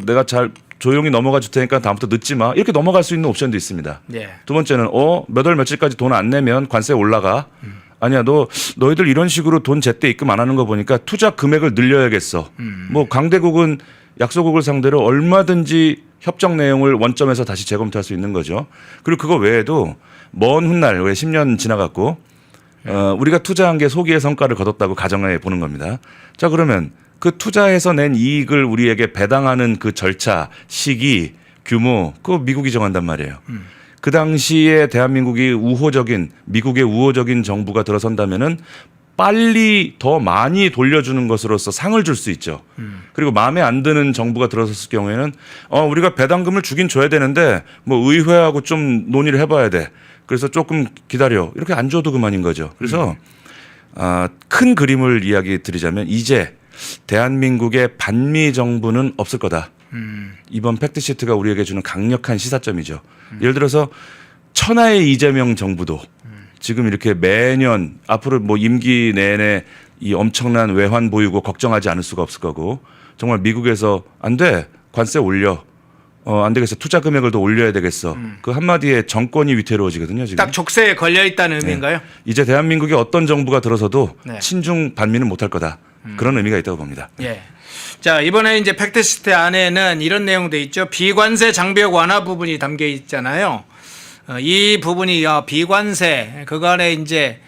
내가 잘 조용히 넘어가 줄 테니까 다음부터 늦지 마. 이렇게 넘어갈 수 있는 옵션도 있습니다. 네. 두 번째는 몇 월 며칠까지 돈 안 내면 관세 올라가. 아니야, 너희들 이런 식으로 돈 제때 입금 안 하는 거 보니까 투자 금액을 늘려야겠어. 뭐 강대국은 약소국을 상대로 얼마든지 협정 내용을 원점에서 다시 재검토할 수 있는 거죠. 그리고 그거 외에도 먼 훗날 왜 10년 지나갔고 우리가 투자한 게 소기의 성과를 거뒀다고 가정해 보는 겁니다. 자, 그러면 그 투자해서 낸 이익을 우리에게 배당하는 그 절차, 시기, 규모 그거 미국이 정한단 말이에요. 그 당시에 대한민국이 미국의 우호적인 정부가 들어선다면은 빨리 더 많이 돌려주는 것으로서 상을 줄 수 있죠. 그리고 마음에 안 드는 정부가 들어섰을 경우에는 우리가 배당금을 주긴 줘야 되는데 뭐 의회하고 좀 논의를 해봐야 돼. 그래서 조금 기다려. 이렇게 안 줘도 그만인 거죠. 그래서 큰 그림을 이야기 드리자면 이제 대한민국의 반미 정부는 없을 거다. 이번 팩트시트가 우리에게 주는 강력한 시사점이죠. 예를 들어서 천하의 이재명 정부도 지금 이렇게 매년 앞으로 뭐 임기 내내 이 엄청난 외환 보유고 걱정하지 않을 수가 없을 거고 정말 미국에서 안 돼. 관세 올려. 안 되겠어. 투자 금액을 더 올려야 되겠어. 그 한마디에 정권이 위태로워지거든요. 지금. 딱 족쇄에 걸려 있다는 의미인가요? 이제 대한민국에 어떤 정부가 들어서도 네. 친중 반미는 못할 거다. 그런 의미가 있다고 봅니다. 예. 자, 이번에 이제 팩트시트 안에는 이런 내용도 있죠. 비관세 장벽 완화 부분이 담겨 있잖아요. 이 부분이 비관세 그간에 이제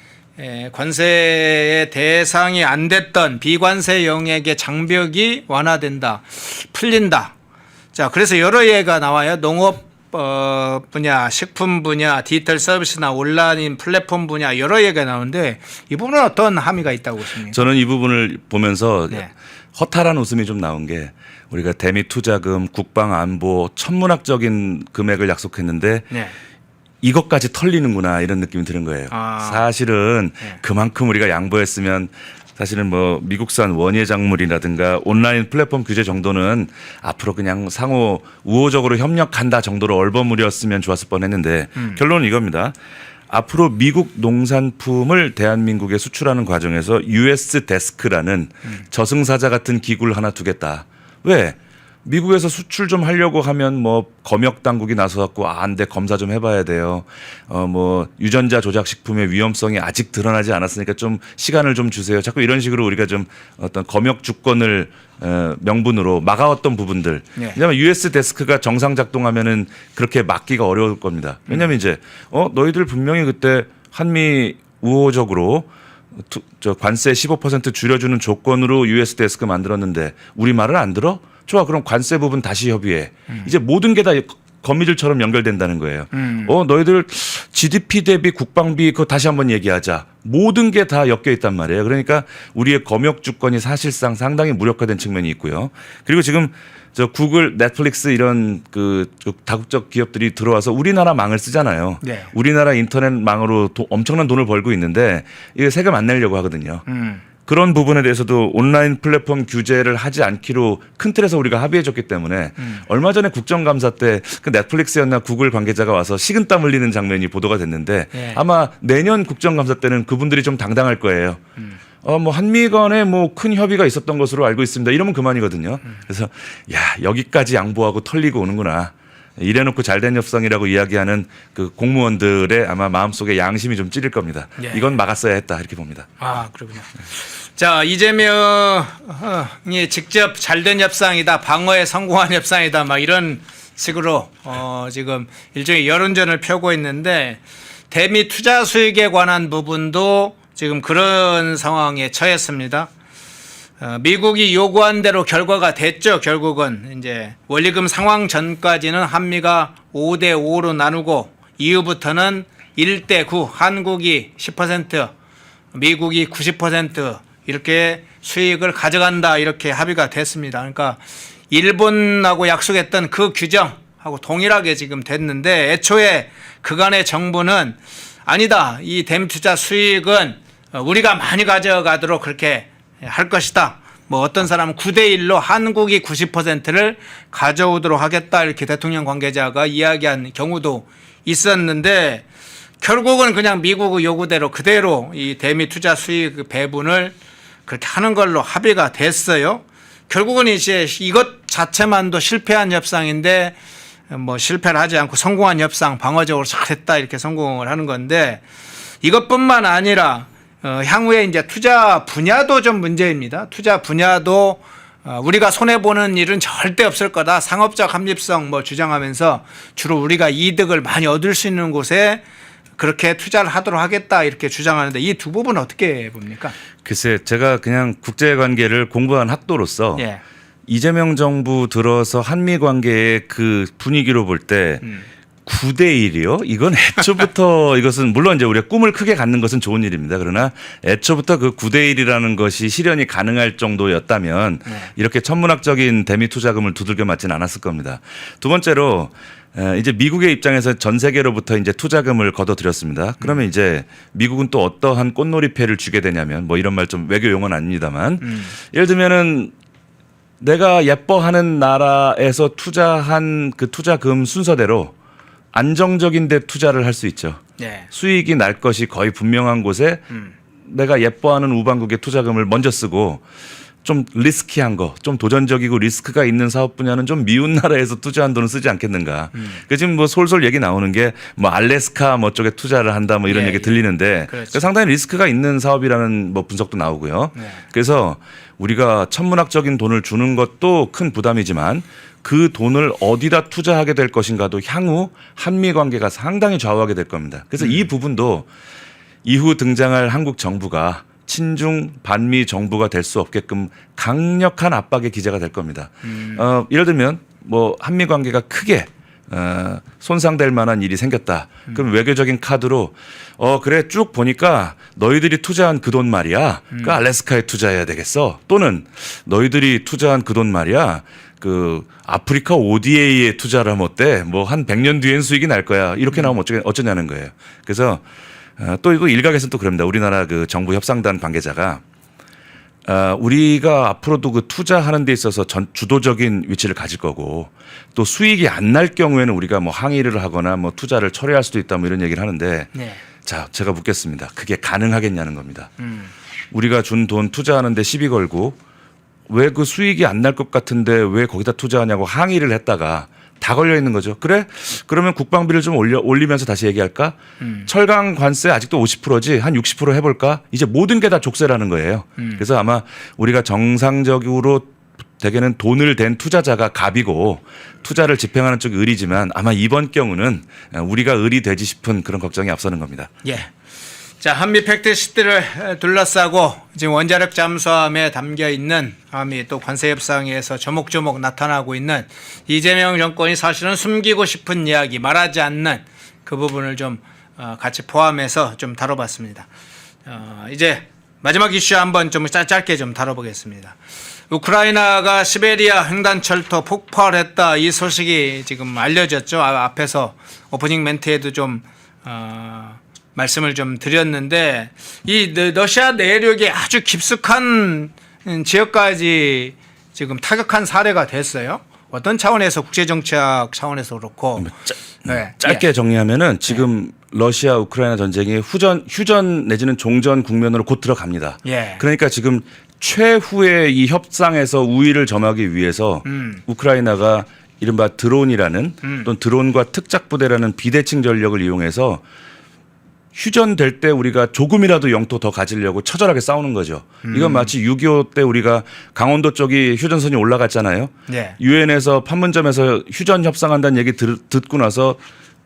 관세의 대상이 안 됐던 비관세 영역의 장벽이 완화된다, 풀린다. 자, 그래서 여러 예가 나와요. 농업 분야, 식품 분야, 디지털 서비스나 온라인 플랫폼 분야 여러 예가 나오는데 이 부분은 어떤 함의가 있다고 보십니까? 저는 이 부분을 보면서 네. 허탈한 웃음이 좀 나온 게 우리가 대미 투자금, 국방 안보 천문학적인 금액을 약속했는데 네. 이것까지 털리는구나 이런 느낌이 드는 거예요. 사실은 네. 그만큼 우리가 양보했으면 사실은 뭐 미국산 원예 작물이라든가 온라인 플랫폼 규제 정도는 앞으로 그냥 상호 우호적으로 협력한다 정도로 얼버무렸으면 좋았을 뻔했는데 결론은 이겁니다. 앞으로 미국 농산품을 대한민국에 수출하는 과정에서 US 데스크라는 저승사자 같은 기구를 하나 두겠다. 왜? 미국에서 수출 좀 하려고 하면 뭐 검역 당국이 나서갖고 안 돼 검사 좀 해봐야 돼요. 뭐 유전자 조작 식품의 위험성이 아직 드러나지 않았으니까 좀 시간을 좀 주세요. 자꾸 이런 식으로 우리가 좀 어떤 검역 주권을 명분으로 막아왔던 부분들. 네. 왜냐하면 US 데스크가 정상 작동하면은 그렇게 막기가 어려울 겁니다. 왜냐하면 이제 너희들 분명히 그때 한미 우호적으로 저 관세 15% 줄여주는 조건으로 US 데스크 만들었는데 우리 말을 안 들어? 좋아, 그럼 관세 부분 다시 협의해. 이제 모든 게 다 거미줄처럼 연결된다는 거예요. 너희들 GDP 대비 국방비 그거 다시 한번 얘기하자. 모든 게 다 엮여 있단 말이에요. 그러니까 우리의 검역 주권이 사실상 상당히 무력화된 측면이 있고요. 그리고 지금 저 구글, 넷플릭스 이런 그 다국적 기업들이 들어와서 우리나라 망을 쓰잖아요. 네. 우리나라 인터넷 망으로 엄청난 돈을 벌고 있는데 이게 세금 안 내려고 하거든요. 그런 부분에 대해서도 온라인 플랫폼 규제를 하지 않기로 큰 틀에서 우리가 합의해줬기 때문에 얼마 전에 국정감사 때 그 넷플릭스였나 구글 관계자가 와서 식은땀 흘리는 장면이 보도가 됐는데 네. 아마 내년 국정감사 때는 그분들이 좀 당당할 거예요. 뭐 한미 간에 뭐 큰 협의가 있었던 것으로 알고 있습니다. 이러면 그만이거든요. 그래서 야, 여기까지 양보하고 털리고 오는구나. 이래놓고 잘된 협상이라고 이야기하는 그 공무원들의 아마 마음속에 양심이 좀 찌릴 겁니다. 네. 이건 막았어야 했다 이렇게 봅니다. 아, 그렇군요. 자, 이재명이 직접 잘된 협상이다, 방어에 성공한 협상이다, 막 이런 식으로 지금 일종의 여론전을 펴고 있는데 대미 투자 수익에 관한 부분도 지금 그런 상황에 처했습니다. 미국이 요구한 대로 결과가 됐죠. 결국은 이제 원리금 상황 전까지는 한미가 5대 5로 나누고 이후부터는 1대 9, 한국이 10%, 미국이 90% 이렇게 수익을 가져간다 이렇게 합의가 됐습니다. 그러니까 일본하고 약속했던 그 규정하고 동일하게 지금 됐는데 애초에 그간의 정부는 아니다. 이 대미 투자 수익은 우리가 많이 가져가도록 그렇게 할 것이다. 뭐 어떤 사람은 9대 1로 한국이 90%를 가져오도록 하겠다 이렇게 대통령 관계자가 이야기한 경우도 있었는데 결국은 그냥 미국의 요구대로 그대로 이 대미 투자 수익 배분을 그렇게 하는 걸로 합의가 됐어요. 결국은 이제 이것 자체만도 실패한 협상인데 뭐 실패를 하지 않고 성공한 협상, 방어적으로 잘했다 이렇게 성공을 하는 건데 이것뿐만 아니라 향후에 이제 투자 분야도 좀 문제입니다. 투자 분야도 우리가 손해보는 일은 절대 없을 거다. 상업적 합리성 뭐 주장하면서 주로 우리가 이득을 많이 얻을 수 있는 곳에 그렇게 투자를 하도록 하겠다 이렇게 주장하는데 이 두 부분은 어떻게 봅니까? 글쎄 제가 그냥 국제관계를 공부한 학도로서 예. 이재명 정부 들어서 한미 관계의 그 분위기로 볼 때 9대 1이요? 이건 애초부터 이것은 물론 이제 우리가 꿈을 크게 갖는 것은 좋은 일입니다. 그러나 애초부터 그 9대 1이라는 것이 실현이 가능할 정도였다면 이렇게 천문학적인 대미 투자금을 두들겨 맞지는 않았을 겁니다. 두 번째로 이제 미국의 입장에서 전 세계로부터 이제 투자금을 걷어들였습니다. 그러면 이제 미국은 또 어떠한 꽃놀이패를 주게 되냐면 뭐 이런 말 좀 외교 용어는 아닙니다만 예를 들면은 내가 예뻐하는 나라에서 투자한 그 투자금 순서대로 안정적인 데 투자를 할 수 있죠. 네. 수익이 날 것이 거의 분명한 곳에 내가 예뻐하는 우방국의 투자금을 먼저 쓰고 좀 리스키한 거, 좀 도전적이고 리스크가 있는 사업 분야는 좀 미운 나라에서 투자한 돈을 쓰지 않겠는가. 그 지금 뭐 솔솔 얘기 나오는 게 뭐 알래스카 뭐 쪽에 투자를 한다 뭐 이런 예, 얘기 들리는데 그렇죠. 상당히 리스크가 있는 사업이라는 뭐 분석도 나오고요. 네. 그래서 우리가 천문학적인 돈을 주는 것도 큰 부담이지만 그 돈을 어디다 투자하게 될 것인가도 향후 한미 관계가 상당히 좌우하게 될 겁니다. 그래서 이 부분도 이후 등장할 한국 정부가 친중 반미 정부가 될 수 없게끔 강력한 압박의 기제가 될 겁니다. 예를 들면 뭐 한미 관계가 크게 손상될 만한 일이 생겼다. 그럼 외교적인 카드로 그래 쭉 보니까 너희들이 투자한 그 돈 말이야. 그 알래스카에 투자해야 되겠어. 또는 너희들이 투자한 그 돈 말이야. 그 아프리카 ODA에 투자를 하면 어때? 뭐 한 100년 뒤엔 수익이 날 거야. 이렇게 나오면 어쩌냐는 거예요. 그래서 또 이거 일각에서는 또 그럽니다. 우리나라 그 정부 협상단 관계자가 우리가 앞으로도 그 투자하는 데 있어서 주도적인 위치를 가질 거고 또 수익이 안 날 경우에는 우리가 뭐 항의를 하거나 뭐 투자를 철회할 수도 있다 뭐 이런 얘기를 하는데 네. 자, 제가 묻겠습니다. 그게 가능하겠냐는 겁니다. 우리가 준 돈 투자하는 데 시비 걸고 왜 그 수익이 안 날 것 같은데 왜 거기다 투자하냐고 항의를 했다가 다 걸려 있는 거죠. 그래? 그러면 국방비를 좀 올리면서 다시 얘기할까? 철강 관세 아직도 50%지 한 60% 해볼까? 이제 모든 게 다 족쇄라는 거예요. 그래서 아마 우리가 정상적으로 대개는 돈을 댄 투자자가 갑이고 투자를 집행하는 쪽이 을이지만 아마 이번 경우는 우리가 을이 되지 싶은 그런 걱정이 앞서는 겁니다. 예. 자, 한미 팩트 시대를 둘러싸고 지금 원자력 잠수함에 담겨 있는 한미 또 관세 협상에서 조목조목 나타나고 있는 이재명 정권이 사실은 숨기고 싶은 이야기, 말하지 않는 그 부분을 좀 같이 포함해서 좀 다뤄봤습니다. 이제 마지막 이슈 한번 좀 짧게 좀 다뤄보겠습니다. 우크라이나가 시베리아 횡단철도 폭발했다, 이 소식이 지금 알려졌죠. 앞에서 오프닝 멘트에도 좀 말씀을 좀 드렸는데 이 러시아 내륙에 아주 깊숙한 지역까지 지금 타격한 사례가 됐어요. 어떤 차원에서 국제정치학 차원에서 그렇고 네. 짧게 정리하면은 지금 러시아 우크라이나 전쟁이 휴전 내지는 종전 국면으로 곧 들어갑니다. 예. 그러니까 지금 최후의 이 협상에서 우위를 점하기 위해서 우크라이나가 이른바 드론이라는 또는 드론과 특작부대라는 비대칭 전력을 이용해서 휴전될 때 우리가 조금이라도 영토 더 가지려고 처절하게 싸우는 거죠. 이건 마치 6.25 때 우리가 강원도 쪽이 휴전선이 올라갔잖아요. 네. 유엔에서 판문점에서 휴전 협상한다는 얘기 듣고 나서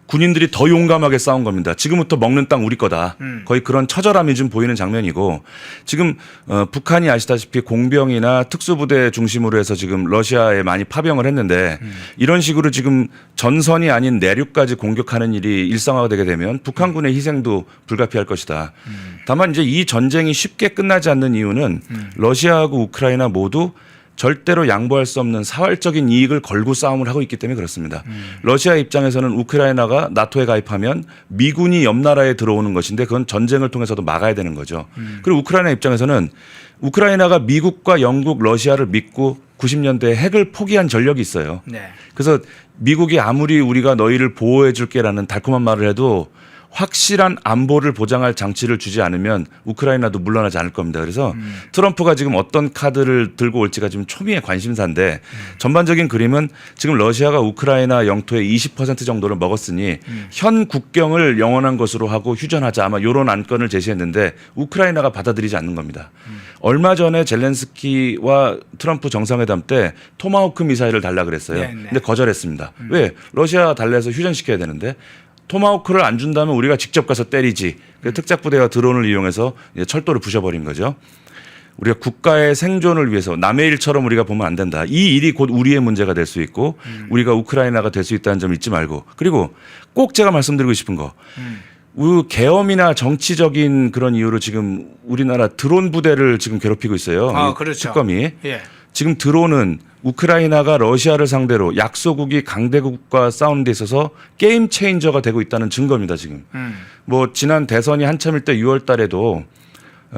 군인들이 더 용감하게 싸운 겁니다. 지금부터 먹는 땅 우리 거다. 거의 그런 처절함이 좀 보이는 장면이고 지금 북한이 아시다시피 공병이나 특수부대 중심으로 해서 지금 러시아에 많이 파병을 했는데 이런 식으로 지금 전선이 아닌 내륙까지 공격하는 일이 일상화되게 되면 북한군의 희생도 불가피할 것이다. 다만 이제 이 전쟁이 쉽게 끝나지 않는 이유는 러시아하고 우크라이나 모두 절대로 양보할 수 없는 사활적인 이익을 걸고 싸움을 하고 있기 때문에 그렇습니다. 러시아 입장에서는 우크라이나가 나토에 가입하면 미군이 옆 나라에 들어오는 것인데 그건 전쟁을 통해서도 막아야 되는 거죠. 그리고 우크라이나 입장에서는 우크라이나가 미국과 영국, 러시아를 믿고 90년대에 핵을 포기한 전력이 있어요. 네. 그래서 미국이 아무리 우리가 너희를 보호해 줄게라는 달콤한 말을 해도 확실한 안보를 보장할 장치를 주지 않으면 우크라이나도 물러나지 않을 겁니다. 그래서 트럼프가 지금 어떤 카드를 들고 올지가 지금 초미의 관심사인데 전반적인 그림은 지금 러시아가 우크라이나 영토의 20% 정도를 먹었으니 현 국경을 영원한 것으로 하고 휴전하자 아마 이런 안건을 제시했는데 우크라이나가 받아들이지 않는 겁니다. 얼마 전에 젤렌스키와 트럼프 정상회담 때 토마호크 미사일을 달라 그랬어요. 근데 거절했습니다. 왜? 러시아 달래서 휴전시켜야 되는데 토마호크를 안 준다면 우리가 직접 가서 때리지. 특작부대와 드론을 이용해서 철도를 부셔버린 거죠. 우리가 국가의 생존을 위해서 남의 일처럼 우리가 보면 안 된다. 이 일이 곧 우리의 문제가 될 수 있고 우리가 우크라이나가 될 수 있다는 점 잊지 말고 그리고 꼭 제가 말씀드리고 싶은 거 계엄이나 정치적인 그런 이유로 지금 우리나라 드론 부대를 지금 괴롭히고 있어요. 그렇죠. 특검이. 예. 지금 드론은 우크라이나가 러시아를 상대로 약소국이 강대국과 싸우는 데 있어서 게임 체인저가 되고 있다는 증거입니다. 지금. 뭐 지난 대선이 한참일 때 6월 달에도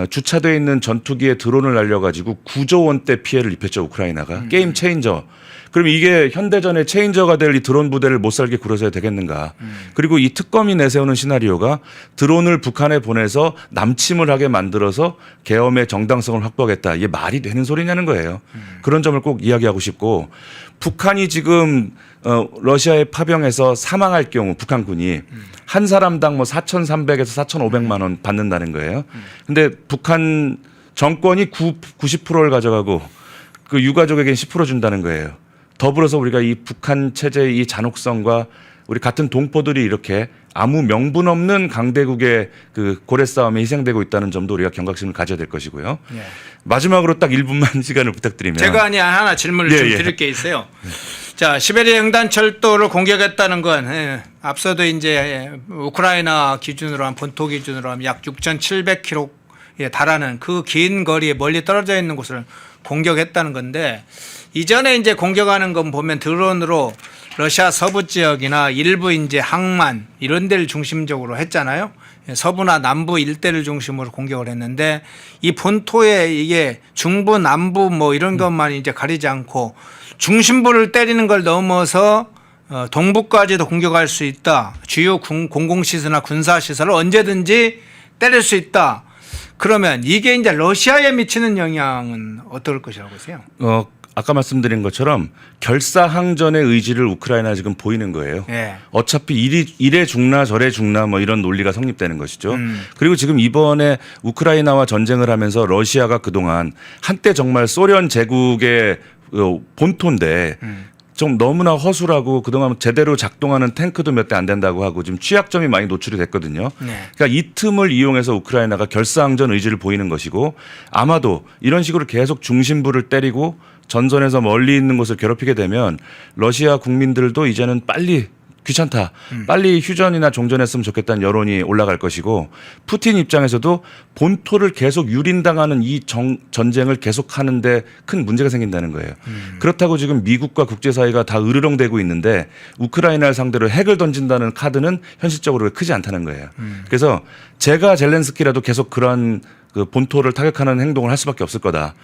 주차되어 있는 전투기에 드론을 날려가지고 9조 원대 피해를 입혔죠. 우크라이나가. 게임 체인저. 그럼 이게 현대전의 체인저가 될 이 드론 부대를 못 살게 굴어서야 되겠는가. 그리고 이 특검이 내세우는 시나리오가 드론을 북한에 보내서 남침을 하게 만들어서 계엄의 정당성을 확보하겠다. 이게 말이 되는 소리냐는 거예요. 그런 점을 꼭 이야기하고 싶고 북한이 지금 러시아에 파병해서 사망할 경우 북한군이 한 사람당 뭐 4,300에서 4,500만 원 받는다는 거예요. 근데 북한 정권이 90%를 가져가고 그 유가족에겐 10% 준다는 거예요. 더불어서 우리가 이 북한 체제의 이 잔혹성과 우리 같은 동포들이 이렇게 아무 명분 없는 강대국의 그 고래 싸움에 희생되고 있다는 점도 우리가 경각심을 가져야 될 것이고요. 예. 마지막으로 딱 1분만 시간을 부탁드리면 제가 하나 질문을 좀 드릴 게 있어요. 자, 시베리아 횡단철도를 공격했다는 건 앞서도 이제 우크라이나 기준으로 한 본토 기준으로 하면 약 6,700km에 달하는 그 긴 거리에 멀리 떨어져 있는 곳을 공격했다는 건데 이전에 이제 공격하는 건 보면 드론으로 러시아 서부 지역이나 일부 이제 항만 이런 데를 중심적으로 했잖아요. 서부나 남부 일대를 중심으로 공격을 했는데 이 본토에 이게 중부, 남부 뭐 이런 것만 이제 가리지 않고 중심부를 때리는 걸 넘어서 동부까지도 공격할 수 있다. 주요 공공시설이나 군사시설을 언제든지 때릴 수 있다. 그러면 이게 이제 러시아에 미치는 영향은 어떨 것이라고 보세요? 아까 말씀드린 것처럼 결사항전의 의지를 우크라이나 지금 보이는 거예요. 예. 어차피 이래 죽나 저래 죽나 뭐 이런 논리가 성립되는 것이죠. 그리고 지금 이번에 우크라이나와 전쟁을 하면서 러시아가 그동안 한때 정말 소련 제국의 본토인데 좀 너무나 허술하고 그동안 제대로 작동하는 탱크도 몇 대 안 된다고 하고 지금 취약점이 많이 노출이 됐거든요. 네. 그러니까 이 틈을 이용해서 우크라이나가 결사항전 의지를 보이는 것이고 아마도 이런 식으로 계속 중심부를 때리고 전선에서 멀리 있는 곳을 괴롭히게 되면 러시아 국민들도 이제는 빨리 귀찮다. 빨리 휴전이나 종전했으면 좋겠다는 여론이 올라갈 것이고 푸틴 입장에서도 본토를 계속 유린당하는 이 전쟁을 계속하는데 큰 문제가 생긴다는 거예요. 그렇다고 지금 미국과 국제사회가 다 으르렁대고 있는데 우크라이나를 상대로 핵을 던진다는 카드는 현실적으로 크지 않다는 거예요. 그래서 제가 젤렌스키라도 계속 그러한 그 본토를 타격하는 행동을 할 수밖에 없을 거다.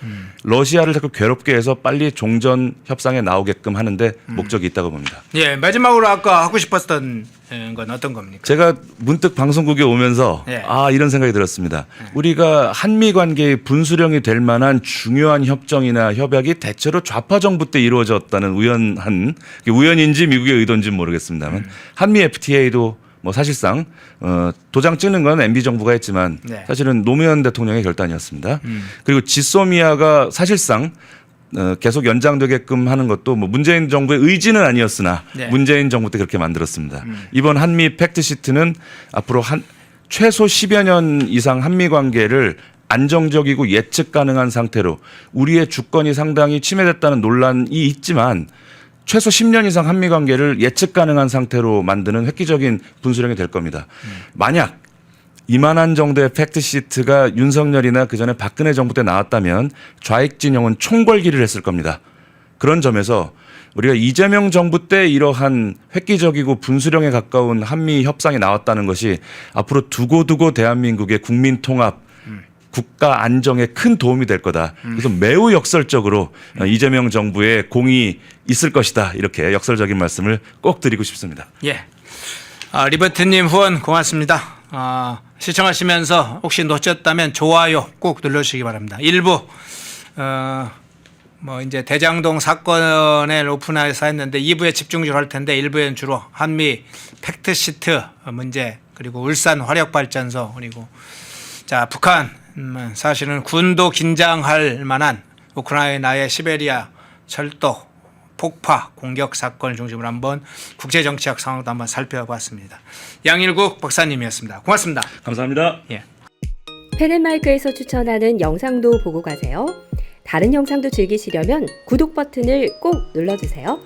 러시아를 자꾸 괴롭게 해서 빨리 종전 협상에 나오게끔 하는데 목적이 있다고 봅니다. 예, 마지막으로 아까 하고 싶었던 건 어떤 겁니까? 제가 문득 방송국에 오면서 예. 이런 생각이 들었습니다. 우리가 한미 관계의 분수령이 될 만한 중요한 협정이나 협약이 대체로 좌파 정부 때 이루어졌다는 우연인지 미국의 의도인지 모르겠습니다만 한미 FTA도 뭐 사실상 도장 찍는 건 MB 정부가 했지만 네. 사실은 노무현 대통령의 결단이었습니다. 그리고 지소미아가 사실상 계속 연장되게끔 하는 것도 뭐 문재인 정부의 의지는 아니었으나 네. 문재인 정부 때 그렇게 만들었습니다. 이번 한미 팩트시트는 앞으로 최소 10여 년 이상 한미 관계를 안정적이고 예측 가능한 상태로 우리의 주권이 상당히 침해됐다는 논란이 있지만 최소 10년 이상 한미 관계를 예측 가능한 상태로 만드는 획기적인 분수령이 될 겁니다. 만약 이만한 정도의 팩트시트가 윤석열이나 그전에 박근혜 정부 때 나왔다면 좌익 진영은 총궐기를 했을 겁니다. 그런 점에서 우리가 이재명 정부 때 이러한 획기적이고 분수령에 가까운 한미 협상이 나왔다는 것이 앞으로 두고두고 대한민국의 국민 통합 국가 안정에 큰 도움이 될 거다. 그래서 매우 역설적으로 이재명 정부의 공이 있을 것이다. 이렇게 역설적인 말씀을 꼭 드리고 싶습니다. 예. 리버트님 후원 고맙습니다. 시청하시면서 혹시 놓쳤다면 좋아요 꼭 눌러주시기 바랍니다. 일부 뭐 이제 대장동 사건을 오픈해서 했는데 2부에 집중적으로 할 텐데 1부에는 주로 한미 팩트시트 문제 그리고 울산 화력발전소 그리고 자 북한 사실은 군도 긴장할 만한 우크라이나의 시베리아 철도 폭파 공격 사건을 중심으로 한번 국제정치학 상황도 한번 살펴봤습니다. 양일국 박사님이었습니다. 고맙습니다. 감사합니다. 예. 펜앤마이크에서 추천하는 영상도 보고 가세요. 다른 영상도 즐기시려면 구독 버튼을 꼭 눌러주세요.